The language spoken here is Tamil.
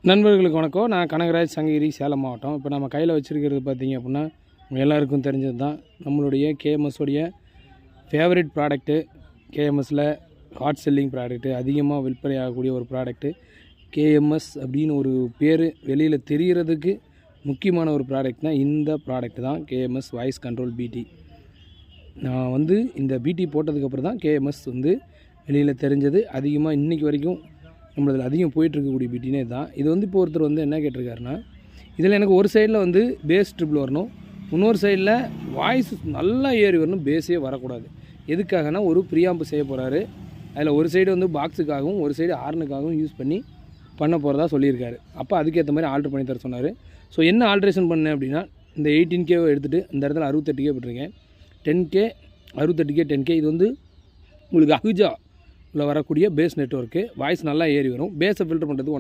நண்பர்களுக்கு வணக்கம். நான் கனகராஜ், சங்ககிரி, சேலம் மாவட்டம். இப்போ நம்ம கையில் வச்சுருக்கிறது பார்த்திங்க அப்படின்னா எல்லாருக்கும் தெரிஞ்சது தான். நம்மளுடைய கேஎம்எஸ்ஸோடைய ஃபேவரட் ப்ராடக்ட்டு. கேஎம்எஸ்ஸில் ஹாட் செல்லிங் ப்ராடக்ட்டு, அதிகமாக விற்பனை ஆகக்கூடிய ஒரு ப்ராடக்ட்டு. கேஎம்எஸ் அப்படின்னு ஒரு பேர் வெளியில் தெரிகிறதுக்கு முக்கியமான ஒரு ப்ராடக்ட்னா இந்த ப்ராடக்ட் தான், கேஎம்எஸ் வாய்ஸ் கண்ட்ரோல் பிடி. நான் இந்த பிடி போட்டதுக்கப்புறம் தான் கேஎம்எஸ் வெளியில் தெரிஞ்சது. அதிகமாக இன்றைக்கி வரைக்கும் நம்மளதில் அதிகம் போயிட்டுருக்கக்கூடிய பிடினே தான். இது இப்போ ஒருத்தர் என்ன கேட்டிருக்காருன்னா, இதில் எனக்கு ஒரு சைடில் பேஸ் ட்ரிபிள் வரணும், இன்னொரு சைடில் வாய்ஸ் நல்லா ஏறி வரணும், பேஸே வரக்கூடாது. எதுக்காகனா ஒரு ப்ரீஆம்ப் செய்ய போகிறாரு. அதில் ஒரு சைடு பாக்ஸுக்காகவும் ஒரு சைடு ஹார்னுக்காகவும் யூஸ் பண்ண போகிறதா சொல்லியிருக்காரு. அப்போ அதுக்கேற்ற மாதிரி ஆல்ட்ரு பண்ணி தர சொன்னார். ஸோ என்ன ஆல்ட்ரேஷன் பண்ணேன் அப்படின்னா, இந்த 18K எடுத்துகிட்டு இந்த இடத்துல 68K போட்டிருக்கேன். 10K 68K 10K. இது உங்களுக்கு அகுஜா வரக்கூடிய பேஸ் நெட்வொர்க்கு. வாய்ஸ் நல்லா ஏறி வரும். பேஸை ஃபில்டர் பண்ணுறது